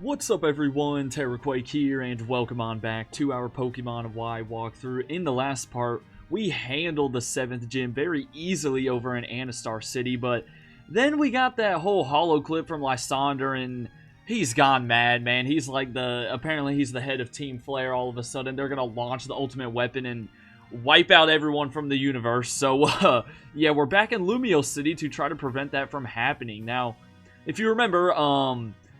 What's up everyone, Terraquake here, and welcome on back to our Pokemon Y walkthrough. In the last part, we handled the 7th gym very easily over in Anastar City, but then we got that whole holo clip from Lysandre, and he's gone mad, man. He's like apparently he's the head of Team Flare all of a sudden. They're gonna launch the ultimate weapon and wipe out everyone from the universe. So, yeah, we're back in Lumio City to try to prevent that from happening. Now, if you remember,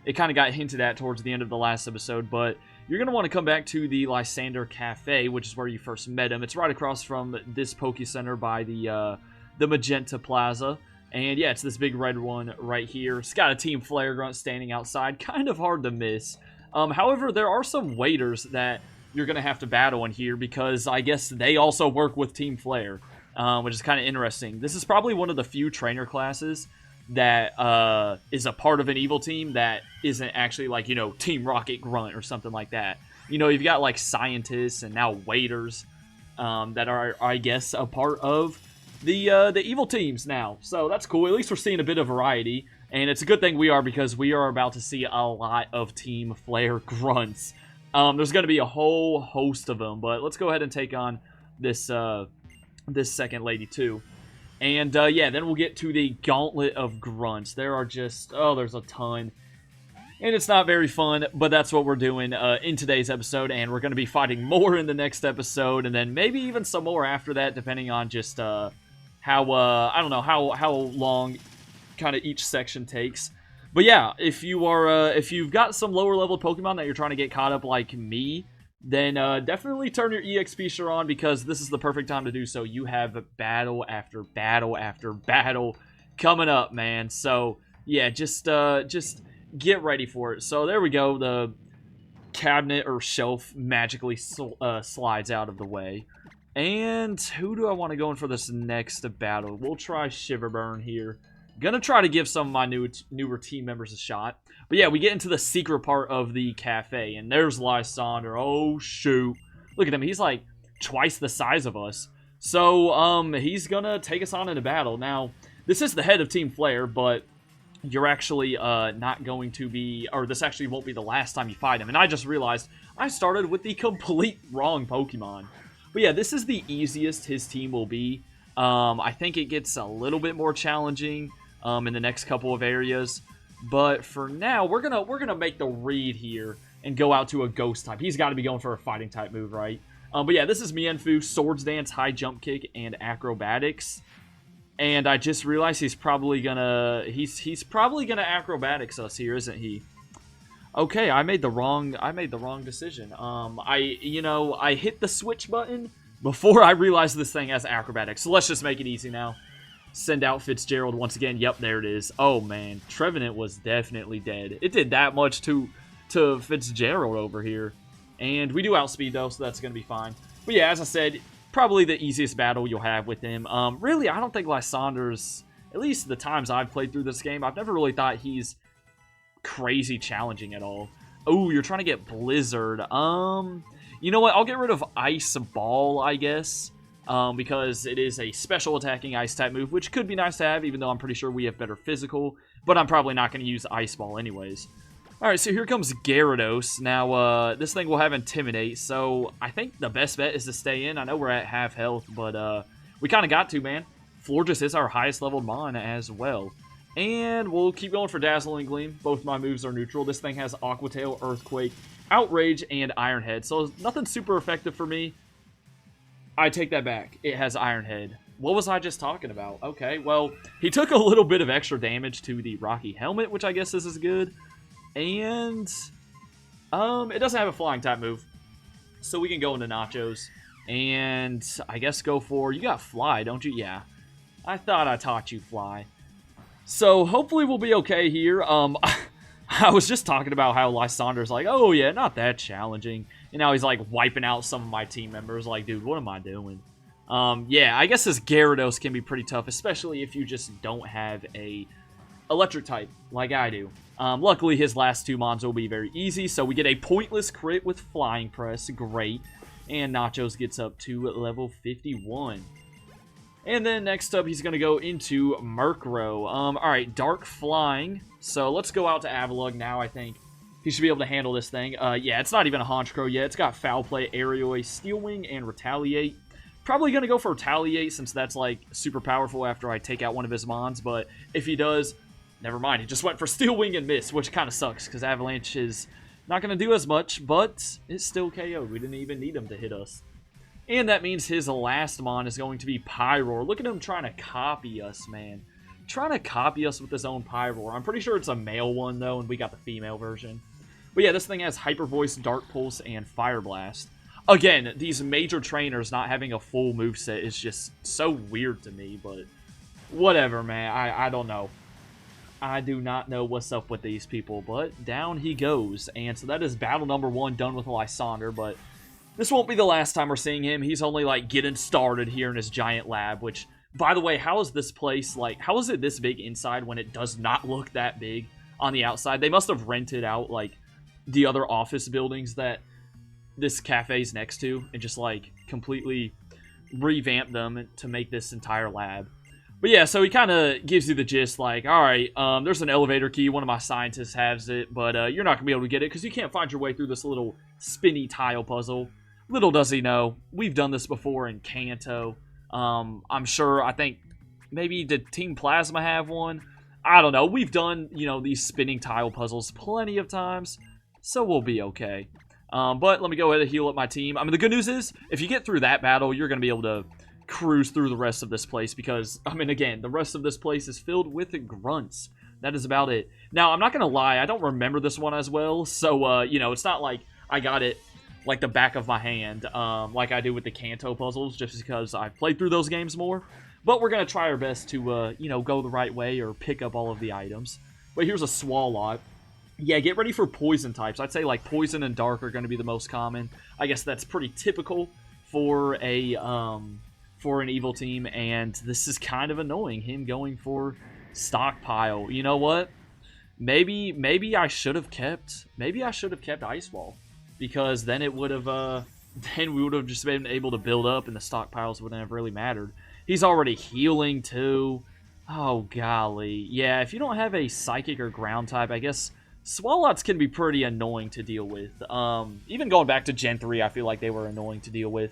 it kind of got hinted at towards the end of the last episode, but you're going to want to come back to the Lysandre Cafe, which is where you first met him. It's right across from this Poke Center by the Magenta Plaza. And yeah, it's this big red one right here. It's got a Team Flare Grunt standing outside. Kind of hard to miss. However, there are some waiters that you're going to have to battle in here because I guess they also work with Team Flare, which is kind of interesting. This is probably one of the few trainer classes that is a part of an evil team that isn't actually like, you know, Team Rocket Grunt or something like that. You know, you've got like scientists and now waiters that are, I guess, a part of the evil teams now. So that's cool. At least we're seeing a bit of variety, and it's a good thing we are because we are about to see a lot of Team Flare Grunts. There's going to be a whole host of them, but let's go ahead and take on this this second lady too. And, yeah, then we'll get to the Gauntlet of Grunts. There are just, oh, there's a ton. And it's not very fun, but that's what we're doing in today's episode. And we're going to be fighting more in the next episode. And then maybe even some more after that, depending on just how, I don't know, how long kind of each section takes. But yeah, if you've got some lower level Pokemon that you're trying to get caught up like me, then definitely turn your EXP share on because this is the perfect time to do so. You have battle after battle after battle coming up, man. So, yeah, just get ready for it. So, there we go. The cabinet or shelf magically slides out of the way. And who do I want to go in for this next battle? We'll try Shiverburn here. Gonna try to give some of my newer team members a shot. But yeah, we get into the secret part of the cafe, and there's Lysandre. Oh, shoot. Look at him. He's like twice the size of us. So, he's gonna take us on in a battle. Now, this is the head of Team Flare, but you're actually not going to be, or this actually won't be the last time you fight him. And I just realized I started with the complete wrong Pokemon. But yeah, this is the easiest his team will be. I think it gets a little bit more challenging in the next couple of areas. But for now, we're gonna make the read here and go out to a ghost type. He's got to be going for a fighting type move, right? But yeah, this is Mienfoo, Swords Dance, High Jump Kick, and Acrobatics. And I just realized he's probably gonna acrobatics us here, isn't he? Okay, I made the wrong decision. I hit the switch button before I realized this thing has acrobatics. So let's just make it easy now. Send out Fitzgerald once again. Yep, there it is. Oh, man. Trevenant was definitely dead. It did that much to Fitzgerald over here. And we do outspeed, though, so that's going to be fine. But yeah, as I said, probably the easiest battle you'll have with him. Really, I don't think Lysandre's, at least the times I've played through this game, I've never really thought he's crazy challenging at all. Oh, you're trying to get Blizzard. You know what? I'll get rid of Ice Ball, I guess. Because it is a special attacking Ice-type move, which could be nice to have, even though I'm pretty sure we have better physical. But I'm probably not going to use Ice Ball anyways. Alright, so here comes Gyarados. Now, this thing will have Intimidate, so I think the best bet is to stay in. I know we're at half health, but we kind of got to, man. Florges is our highest leveled Mon as well. And we'll keep going for Dazzling Gleam. Both my moves are neutral. This thing has Aqua Tail, Earthquake, Outrage, and Iron Head, so nothing super effective for me. I take that back. It has Iron Head. What was I just talking about? Okay, well, he took a little bit of extra damage to the Rocky Helmet, which I guess this is good. And, it doesn't have a flying type move. So we can go into Nachos. And I guess go for, you got Fly, don't you? Yeah. I thought I taught you Fly. So hopefully we'll be okay here. I was just talking about how Lysandre's like, oh yeah, not that challenging. And now he's like wiping out some of my team members. Like, dude, what am I doing? Yeah, I guess this Gyarados can be pretty tough, especially if you just don't have a electric type like I do. Luckily, his last two mons will be very easy, so we get a pointless crit with Flying Press. Great. And Nachos gets up to level 51. And then next up, he's going to go into Murkrow. Alright, Dark Flying. So let's go out to Avalugg now, I think. He should be able to handle this thing. Yeah, it's not even a Honchkrow yet. It's got Foul Play, Aerial, Steel Wing, and Retaliate. Probably going to go for Retaliate since that's, like, super powerful after I take out one of his mons. But if he does, never mind. He just went for Steel Wing and missed, which kind of sucks because Avalanche is not going to do as much, but it's still KO'd. We didn't even need him to hit us. And that means his last mon is going to be Pyroar. Look at him trying to copy us, man. Trying to copy us with his own Pyroar. I'm pretty sure it's a male one, though, and we got the female version. But yeah, this thing has Hyper Voice, Dark Pulse, and Fire Blast. Again, these major trainers not having a full moveset is just so weird to me, but whatever, man. I don't know. I do not know what's up with these people, but down he goes. And so that is battle number 1 done with Lysandre, but this won't be the last time we're seeing him. He's only, like, getting started here in his giant lab, which, by the way, how is this place, like, how is it this big inside when it does not look that big on the outside? They must have rented out, like, the other office buildings that this cafe's next to and just, like, completely revamp them to make this entire lab. But yeah, so he kind of gives you the gist, like, alright, there's an elevator key, one of my scientists has it, but you're not going to be able to get it because you can't find your way through this little spinny tile puzzle. Little does he know, we've done this before in Kanto. I'm sure, I think, maybe did Team Plasma have one? I don't know, we've done, you know, these spinning tile puzzles plenty of times, so we'll be okay. But let me go ahead and heal up my team. I mean, the good news is, if you get through that battle, you're going to be able to cruise through the rest of this place because, I mean, again, the rest of this place is filled with grunts. That is about it. Now, I'm not going to lie, I don't remember this one as well, so, you know, it's not like I got it like the back of my hand, like I do with the Kanto puzzles, just because I've played through those games more. But we're going to try our best to, you know, go the right way or pick up all of the items. But here's a Swalot. Yeah, get ready for poison types. I'd say, like, poison and dark are going to be the most common. I guess that's pretty typical for an evil team, and this is kind of annoying, him going for Stockpile. You know what? Maybe I should have kept Ice Wall, because then it would have then we would have just been able to build up and the stockpiles wouldn't have really mattered. He's already healing too. Oh golly. Yeah, if you don't have a psychic or ground type, I guess Swalots can be pretty annoying to deal with. Even going back to Gen 3, I feel like they were annoying to deal with.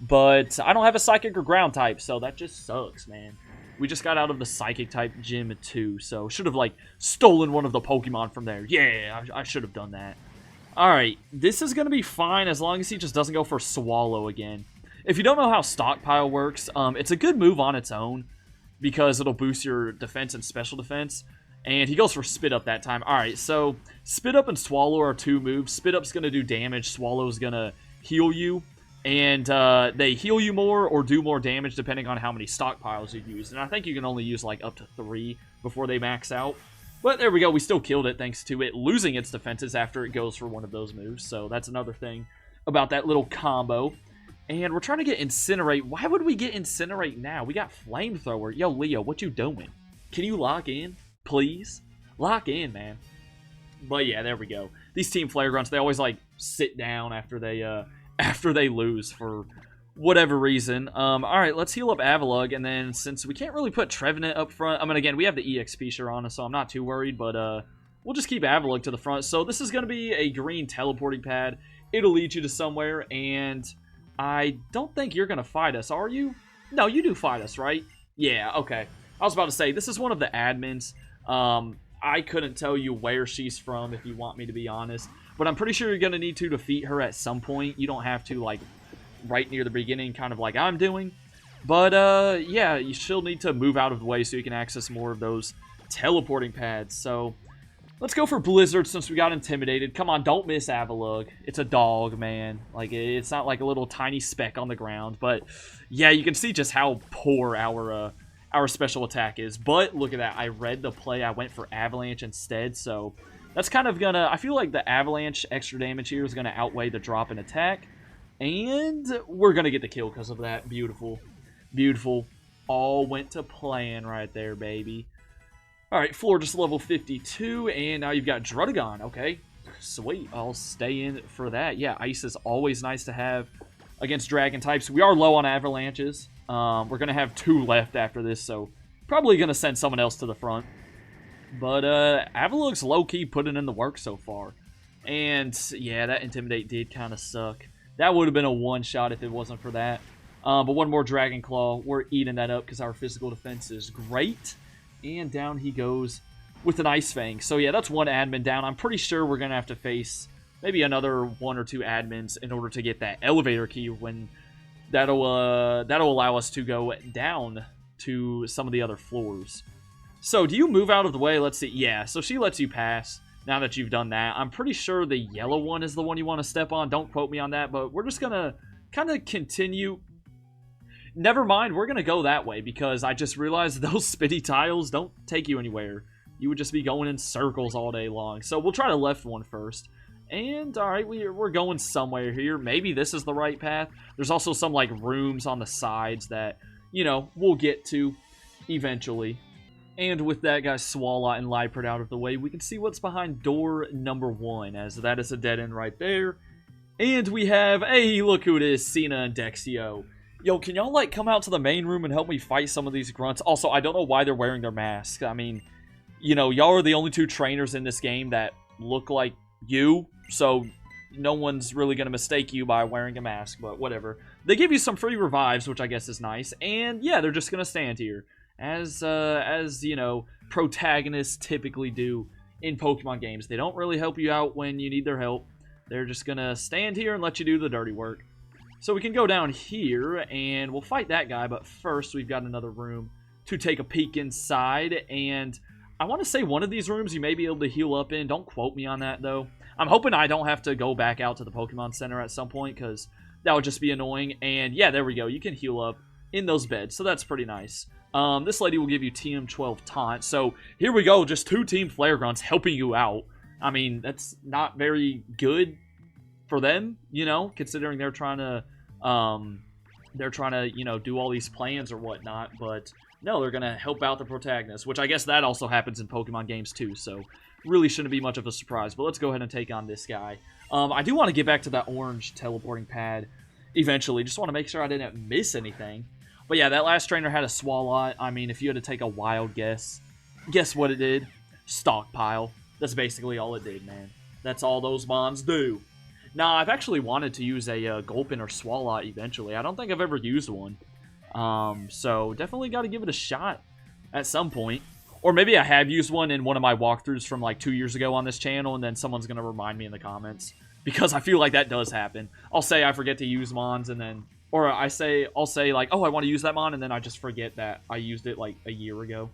But I don't have a Psychic or Ground type, so that just sucks, man. We just got out of the Psychic type gym too, so should have, like, stolen one of the Pokemon from there. Yeah, I should have done that. Alright, this is going to be fine as long as he just doesn't go for Swallow again. If you don't know how Stockpile works, it's a good move on its own because it'll boost your defense and special defense. And he goes for Spit Up that time. Alright, so Spit Up and Swallow are 2 moves. Spit Up's going to do damage, Swallow's going to heal you. And they heal you more or do more damage depending on how many stockpiles you use. And I think you can only use like up to 3 before they max out. But there we go, we still killed it thanks to it losing its defenses after it goes for one of those moves. So that's another thing about that little combo. And we're trying to get Incinerate. Why would we get Incinerate now? We got Flamethrower. Yo, Leo, what you doing? Can you lock in? Please? Lock in, man. But yeah, there we go. These Team Flare Grunts, they always like sit down after they lose for whatever reason. Alright, let's heal up Avalugg, and then since we can't really put Trevenant up front, I mean, again, we have the EXP share on us, so I'm not too worried, but we'll just keep Avalugg to the front. So this is going to be a green teleporting pad. It'll lead you to somewhere, and I don't think you're going to fight us, are you? No, you do fight us, right? Yeah, okay. I was about to say, this is one of the admins. I couldn't tell you where she's from, if you want me to be honest. But I'm pretty sure you're going to need to defeat her at some point. You don't have to, like, right near the beginning, kind of like I'm doing. But, yeah, you still need to move out of the way so you can access more of those teleporting pads. So, let's go for Blizzard since we got intimidated. Come on, don't miss Avalugg. It's a dog, man. Like, it's not like a little tiny speck on the ground. But, yeah, you can see just how poor our special attack is. But, look at that. I read the play. I went for Avalanche instead, so that's kind of gonna, I feel like the Avalanche extra damage here is gonna outweigh the drop in attack. And we're gonna get the kill because of that. Beautiful. Beautiful. All went to plan right there, baby. Alright, floor just level 52, and now you've got Druddigon. Okay, sweet. I'll stay in for that. Yeah, Ice is always nice to have against Dragon types. We are low on Avalanches. We're gonna have 2 left after this, so probably gonna send someone else to the front. But, Avalugg's low-key putting in the work so far. And yeah, that Intimidate did kind of suck. That would have been a one-shot if it wasn't for that. But one more Dragon Claw. We're eating that up because our physical defense is great. And down he goes with an Ice Fang. So yeah, that's one admin down. I'm pretty sure we're going to have to face maybe another 1 or 2 admins in order to get that elevator key when that'll allow us to go down to some of the other floors. So do you move out of the way? Let's see. Yeah, so she lets you pass now that you've done that. I'm pretty sure the yellow one is the one you want to step on. Don't quote me on that, but we're just going to kind of continue. Never mind, we're going to go that way because I just realized those spitty tiles don't take you anywhere. You would just be going in circles all day long. So we'll try the left one first. And, alright, we're going somewhere here. Maybe this is the right path. There's also some, like, rooms on the sides that, you know, we'll get to eventually. And with that guy Swalot and Liepard out of the way, we can see what's behind door number 1, as that is a dead end right there. And we have, hey, look who it is, Cena and Dexio. Yo, can y'all, like, come out to the main room and help me fight some of these grunts? Also, I don't know why they're wearing their masks. I mean, you know, y'all are the only 2 trainers in this game that look like you, so no one's really going to mistake you by wearing a mask, but whatever. They give you some free revives, which I guess is nice, and yeah, they're just going to stand here. As you know, protagonists typically do in Pokemon games. They don't really help you out when you need their help. They're just going to stand here and let you do the dirty work. So we can go down here, and we'll fight that guy, but first we've got another room to take a peek inside, and I want to say one of these rooms you may be able to heal up in. Don't quote me on that, though. I'm hoping I don't have to go back out to the Pokemon Center at some point, because that would just be annoying. And yeah, there we go. You can heal up in those beds, so that's pretty nice. This lady will give you TM12 Taunt. So here we go, just 2 Team Flare Grunts helping you out. I mean, that's not very good for them, you know, considering they're trying to, you know, do all these plans or whatnot, but no, they're going to help out the protagonist, which I guess that also happens in Pokemon games too, so really shouldn't be much of a surprise, but let's go ahead and take on this guy. I do want to get back to that orange teleporting pad eventually, just want to make sure I didn't miss anything. But yeah, that last trainer had a Swalot. I mean, if you had to take a wild guess what it did? Stockpile. That's basically all it did, man. That's all those mons do. Now, I've actually wanted to use a Gulpin or Swalot eventually. I don't think I've ever used one. So definitely got to give it a shot at some point. Or maybe I have used one in one of my walkthroughs from like 2 years ago on this channel, and then someone's going to remind me in the comments. Because I feel like that does happen. I'll say I forget to use mons, and then... Or I'll say like, oh, I want to use that mon, and then I just forget that I used it like a year ago.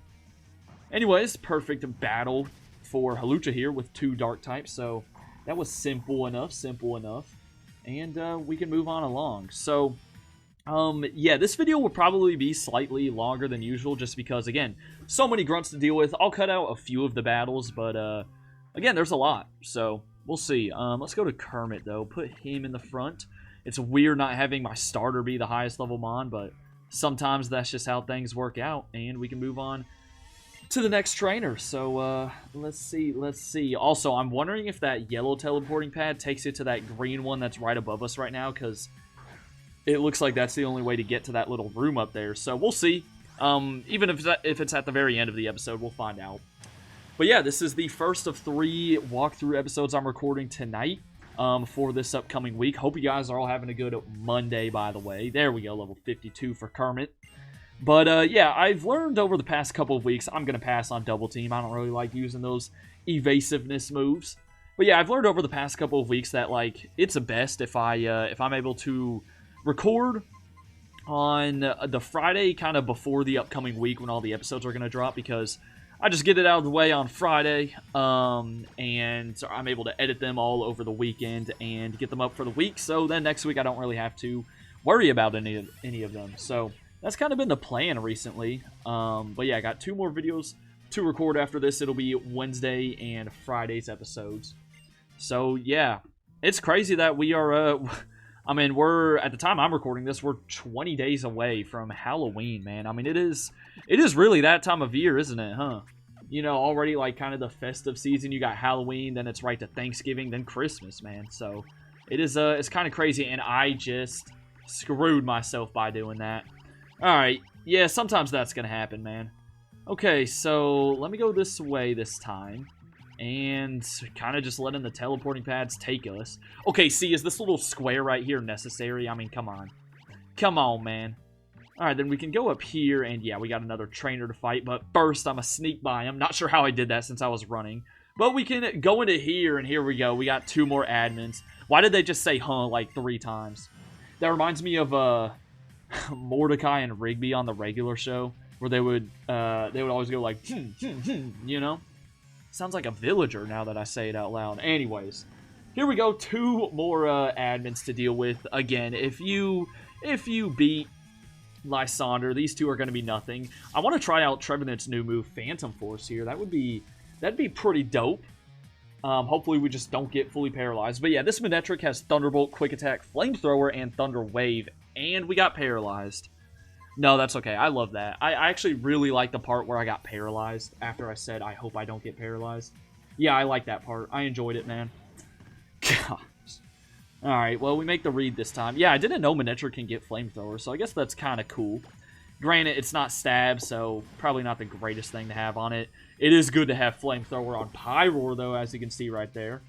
Anyways, perfect battle for Hawlucha here with 2 dark types, so that was simple enough. And we can move on along. So... yeah, this video will probably be slightly longer than usual just because, again, so many grunts to deal with. I'll cut out a few of the battles, but, again, there's a lot, so we'll see. Let's go to Kermit, though. Put him in the front. It's weird not having my starter be the highest level mon, but sometimes that's just how things work out, and we can move on to the next trainer. So, let's see. Also, I'm wondering if that yellow teleporting pad takes it to that green one that's right above us right now, because... it looks like that's the only way to get to that little room up there, so we'll see. Even if it's at the very end of the episode, we'll find out. But yeah, this is the first of 3 walkthrough episodes I'm recording tonight for this upcoming week. Hope you guys are all having a good Monday, by the way. There we go, level 52 for Kermit. But yeah, I've learned over the past couple of weeks, I'm going to pass on Double Team. I don't really like using those evasiveness moves. But yeah, I've learned over the past couple of weeks that, like, it's best if I'm able to record on the Friday kind of before the upcoming week when all the episodes are going to drop, because I just get it out of the way on Friday, and so I'm able to edit them all over the weekend and get them up for the week, so then next week I don't really have to worry about any of them. So that's kind of been the plan recently. But yeah, I got 2 more videos to record after this. It'll be Wednesday and Friday's episodes. So yeah, it's crazy that we are... I mean, at the time I'm recording this, we're 20 days away from Halloween, man. I mean, it is really that time of year, isn't it, huh? You know, already, like, kind of the festive season. You got Halloween, then it's right to Thanksgiving, then Christmas, man. So, it's kind of crazy, and I just screwed myself by doing that. Alright, yeah, sometimes that's gonna happen, man. Okay, so, let me go this way this time. And kind of just letting the teleporting pads take us. Okay, see, is this little square right here necessary? I mean, come on. Come on, man. Alright, then we can go up here, and yeah, we got another trainer to fight, but first I'm a sneak by him. Not sure how I did that since I was running. But we can go into here, and here we go. We got 2 more admins. Why did they just say, huh, like 3 times? That reminds me of, Mordecai and Rigby on the regular show, where they would always go like, you know? Sounds like a villager now that I say it out loud. Anyways, here we go. 2 more admins to deal with. Again, if you beat Lysandre, these 2 are going to be nothing. I want to try out Trevenant's new move, Phantom Force here. That'd be pretty dope. Hopefully we just don't get fully paralyzed. But yeah, this Manectric has Thunderbolt, Quick Attack, Flamethrower, and Thunder Wave. And we got paralyzed. No, that's okay. I love that. I actually really like the part where I got paralyzed after I said, I hope I don't get paralyzed. Yeah, I like that part. I enjoyed it, man. Gosh. Alright, well, we make the read this time. Yeah, I didn't know Manectric can get Flamethrower, so I guess that's kind of cool. Granted, it's not Stab, so probably not the greatest thing to have on it. It is good to have Flamethrower on Pyroar, though, as you can see right there.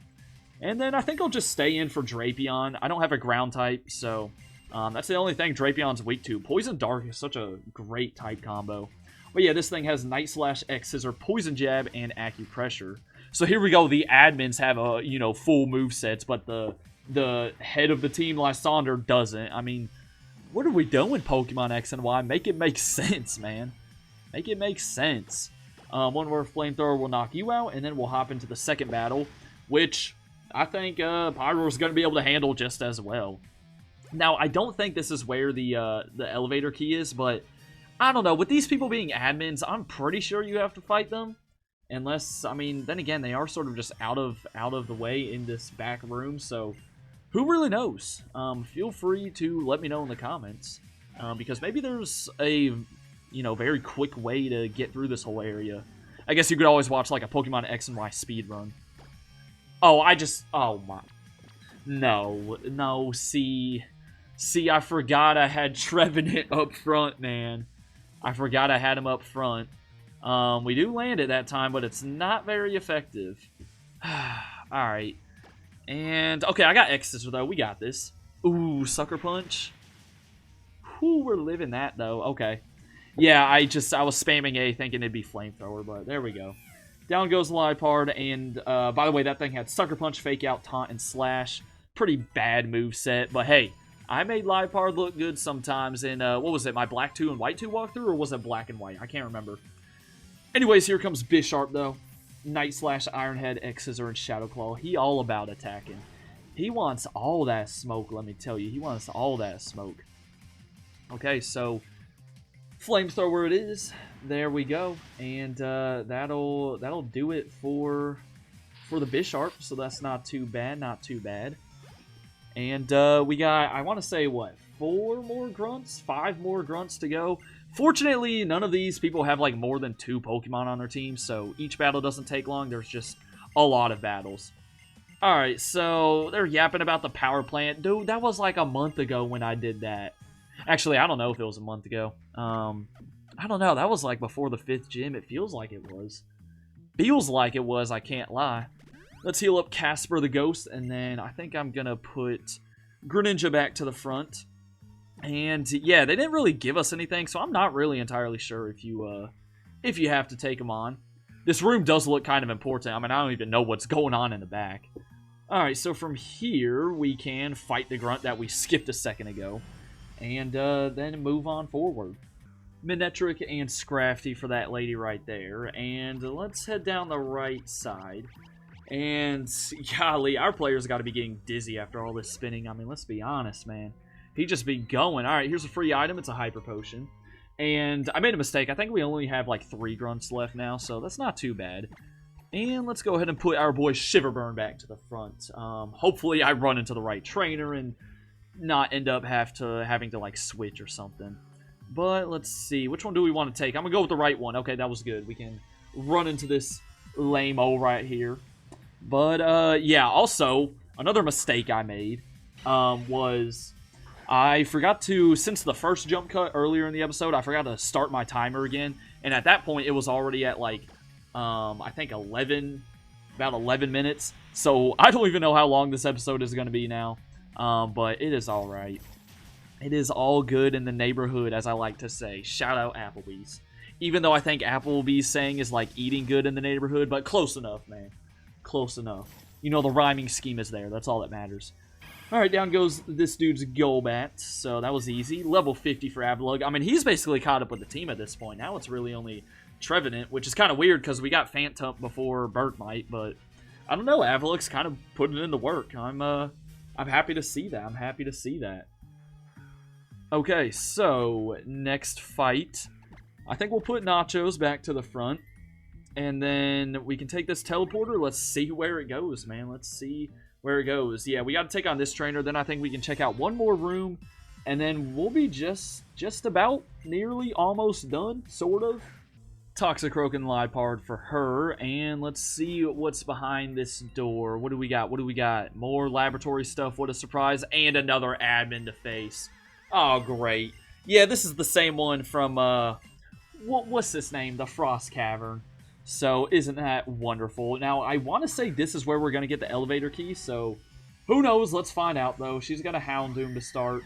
And then I think I'll just stay in for Drapion. I don't have a ground type, so that's the only thing Drapion's weak to. Poison Dark is such a great type combo. But yeah, this thing has Night Slash, X Scissor, Poison Jab, and Acupressure. So here we go. The admins have a full movesets, but the head of the team, Lysandre, doesn't. I mean, what are we doing, Pokemon X and Y? Make it make sense, man. Make it make sense. One word Flamethrower will knock you out, and then we'll hop into the second battle, which I think Pyroar's going to be able to handle just as well. Now, I don't think this is where the elevator key is, but I don't know. With these people being admins, I'm pretty sure you have to fight them. Unless, I mean, then again, they are sort of just out of the way in this back room, so who really knows? Feel free to let me know in the comments, because maybe there's a, very quick way to get through this whole area. I guess you could always watch, like, a Pokemon X and Y speedrun. Oh, oh my. No, see, I forgot I had Trevenant up front, man. I forgot I had him up front. We do land it that time, but it's not very effective. Alright. And, okay, I got X-Scissor, though. We got this. Ooh, Sucker Punch. Whew, we're living that, though. Okay. Yeah, I was spamming A thinking it'd be Flamethrower, but there we go. Down goes Liepard, and, by the way, that thing had Sucker Punch, Fake Out, Taunt, and Slash. Pretty bad moveset, but hey, I made Liepard look good sometimes in, what was it, my Black 2 and White 2 walkthrough, or was it Black and White? I can't remember. Anyways, here comes Bisharp, though. Night Slash, Iron Head, X-Scissor, and Shadow Claw. He all about attacking. He wants all that smoke, let me tell you. He wants all that smoke. Okay, so Flamethrower it is. There we go. And that'll do it for the Bisharp, so that's not too bad, not too bad. And we got, I want to say, what, 4 more grunts? 5 more grunts to go. Fortunately, none of these people have, like, more than 2 Pokemon on their team, so each battle doesn't take long. There's just a lot of battles. Alright, so they're yapping about the power plant. Dude, that was, like, a month ago when I did that. Actually, I don't know if it was a month ago. I don't know. That was, like, before the 5th gym. It feels like it was. Feels like it was, I can't lie. Let's heal up Casper the Ghost, and then I think I'm going to put Greninja back to the front. And, yeah, they didn't really give us anything, so I'm not really entirely sure if you have to take them on. This room does look kind of important. I mean, I don't even know what's going on in the back. Alright, so from here, we can fight the grunt that we skipped a second ago. And then move on forward. Manectric and Scrafty for that lady right there. And let's head down the right side. And, golly, our players got to be getting dizzy after all this spinning. I mean, let's be honest, man. He just be going. Alright, here's a free item. It's a Hyper Potion. And I made a mistake. I think we only have like 3 grunts left now, so that's not too bad. And let's go ahead and put our boy Shiverburn back to the front. Hopefully I run into the right trainer and not end up having to like switch or something. But let's see. Which one do we want to take? I'm going to go with the right one. Okay, that was good. We can run into this lame-o right here. But, yeah, also, another mistake I made was I forgot to, since the first jump cut earlier in the episode, I forgot to start my timer again. And at that point, it was already at, like, I think 11 about 11 minutes. So I don't even know how long this episode is going to be now. But it is all right. It is all good in the neighborhood, as I like to say. Shout out Applebee's. Even though I think Applebee's saying is like eating good in the neighborhood, but close enough, man. Close enough. You know, the rhyming scheme is there. That's all that matters. Alright, down goes this dude's Golbat. So that was easy. Level 50 for Avalugg. I mean, he's basically caught up with the team at this point. Now it's really only Trevenant, which is kind of weird because we got Phantump before Bergmite, but I don't know. Avalugg's kind of putting in the work. I'm happy to see that. I'm happy to see that. Okay, so next fight. I think we'll put Nachos back to the front. And then we can take this teleporter. Let's see where it goes, man. Let's see where it goes. Yeah, we got to take on this trainer. Then I think we can check out one more room. And then we'll be just about nearly almost done, sort of. Toxicroak and Liepard for her. And let's see what's behind this door. What do we got? What do we got? More laboratory stuff. What a surprise. And another admin to face. Oh, great. Yeah, this is the same one from, what's this name? The Frost Cavern. So, isn't that wonderful? Now, I want to say this is where we're going to get the elevator key, so who knows? Let's find out, though. She's got a Houndoom to start.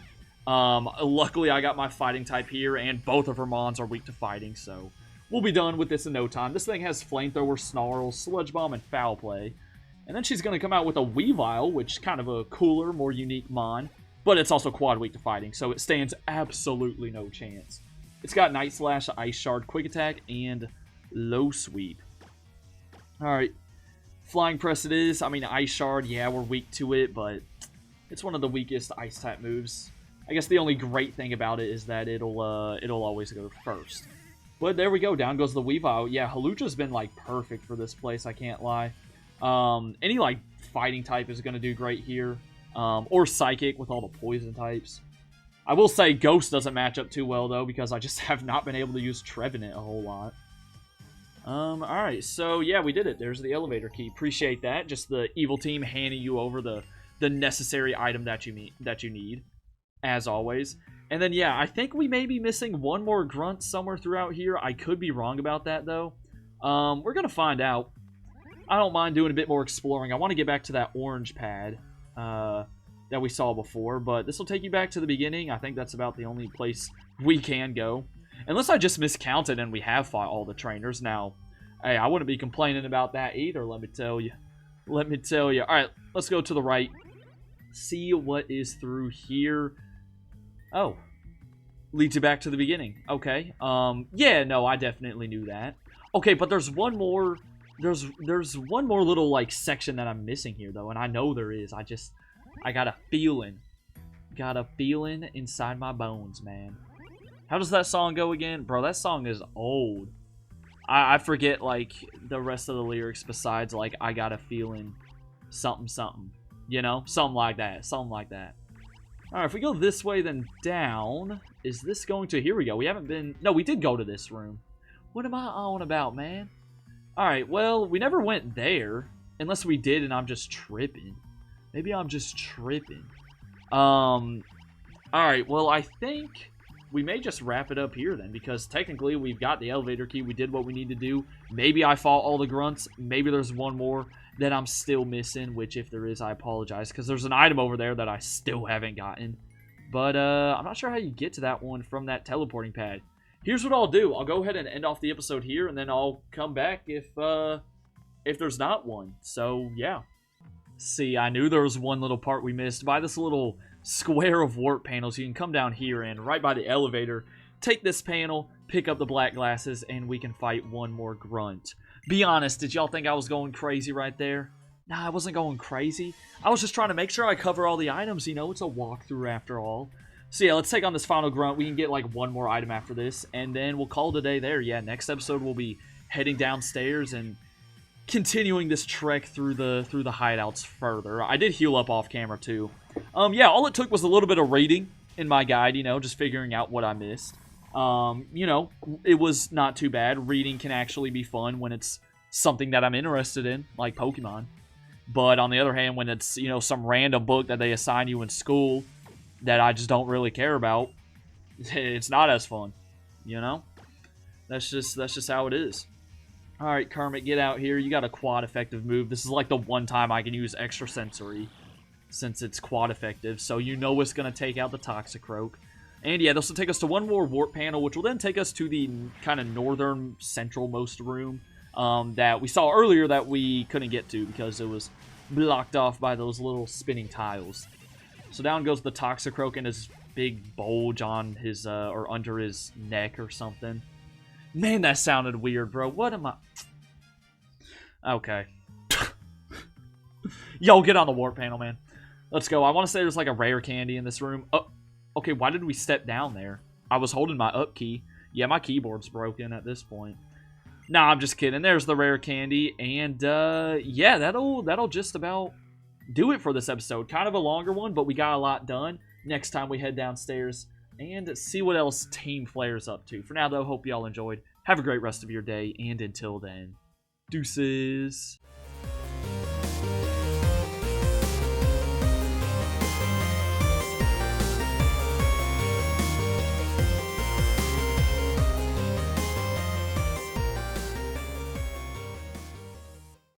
Luckily, I got my fighting type here, and both of her mons are weak to fighting, so we'll be done with this in no time. This thing has Flamethrower, Snarl, Sludge Bomb, and Foul Play. And then she's going to come out with a Weavile, which is kind of a cooler, more unique mon. But it's also quad weak to fighting, so it stands absolutely no chance. It's got Night Slash, Ice Shard, Quick Attack, and Low Sweep. Alright. Flying Press it is. I mean, Ice Shard, yeah, we're weak to it, but it's one of the weakest Ice-type moves. I guess the only great thing about it is that it'll always go first. But there we go. Down goes the Weavile. Yeah, Hawlucha's been, like, perfect for this place, I can't lie. Any, like, fighting type is going to do great here. Or Psychic with all the poison types. I will say Ghost doesn't match up too well, though, because I just have not been able to use Trevenant a whole lot. Alright, so yeah, we did it. There's the elevator key. Appreciate that. Just the evil team handing you over the necessary item that you need, as always. And then, yeah, I think we may be missing one more grunt somewhere throughout here. I could be wrong about that, though. We're gonna find out. I don't mind doing a bit more exploring. I want to get back to that orange pad that we saw before, but this will take you back to the beginning. I think that's about the only place we can go. Unless I just miscounted and we have fought all the trainers. Now, hey, I wouldn't be complaining about that either, let me tell you. Let me tell you. Alright, let's go to the right. See what is through here. Oh. Leads you back to the beginning. Okay. Yeah, no, I definitely knew that. Okay, but there's one more... There's one more little, like, section that I'm missing here, though, and I know there is. I got a feeling. Got a feeling inside my bones, man. How does that song go again? Bro, that song is old. I forget, like, the rest of the lyrics besides, like, I got a feeling something, something. You know? Something like that. Something like that. Alright, if we go this way, then down. Is this going to... Here we go. We haven't been... No, we did go to this room. What am I on about, man? Alright, well, we never went there. Unless we did and I'm just tripping. Maybe I'm just tripping. Alright, well, I think... we may just wrap it up here then, because technically we've got the elevator key. We did what we need to do. Maybe I fought all the grunts. Maybe there's one more that I'm still missing, which if there is, I apologize, because there's an item over there that I still haven't gotten. But I'm not sure how you get to that one from that teleporting pad. Here's what I'll do. I'll go ahead and end off the episode here, and then I'll come back if there's not one. So, yeah. See, I knew there was one little part we missed. By this little square of warp panels, you can come down here and right by the elevator, take this panel, pick up the black glasses, and we can fight one more grunt. Be honest, did y'all think I was going crazy right there? Nah, I wasn't going crazy. I was just trying to make sure I cover all the items. You know, it's a walkthrough after all. So yeah, let's take on this final grunt. We can get like one more item after this, and then we'll call it a day there. Yeah, next episode we'll be heading downstairs and continuing this trek through the hideouts further. I did heal up off camera too. Yeah, all it took was a little bit of reading in my guide, you know, just figuring out what I missed. You know, it was not too bad. Reading can actually be fun when it's something that I'm interested in, like Pokemon. But on the other hand, when it's, you know, some random book that they assign you in school that I just don't really care about, it's not as fun, you know? That's just how it is. Alright, Kermit, get out here. You got a quad effective move. This is like the one time I can use extra sensory, since it's quad effective. So you know it's going to take out the Toxicroak. And yeah, this will take us to one more warp panel, which will then take us to the kind of northern central-most room that we saw earlier that we couldn't get to because it was blocked off by those little spinning tiles. So down goes the Toxicroak and his big bulge on his, or under his neck or something. Man, that sounded weird, bro. What am I... Okay. Yo, get on the warp panel, man. Let's go. I want to say there's like a rare candy in this room. Oh, okay, why did we step down there? I was holding my up key. Yeah, my keyboard's broken at this point. Nah, I'm just kidding. There's the rare candy. And, yeah, that'll just about do it for this episode. Kind of a longer one, but we got a lot done. Next time we head downstairs and see what else Team Flare's up to. For now, though, hope y'all enjoyed. Have a great rest of your day, and until then, deuces.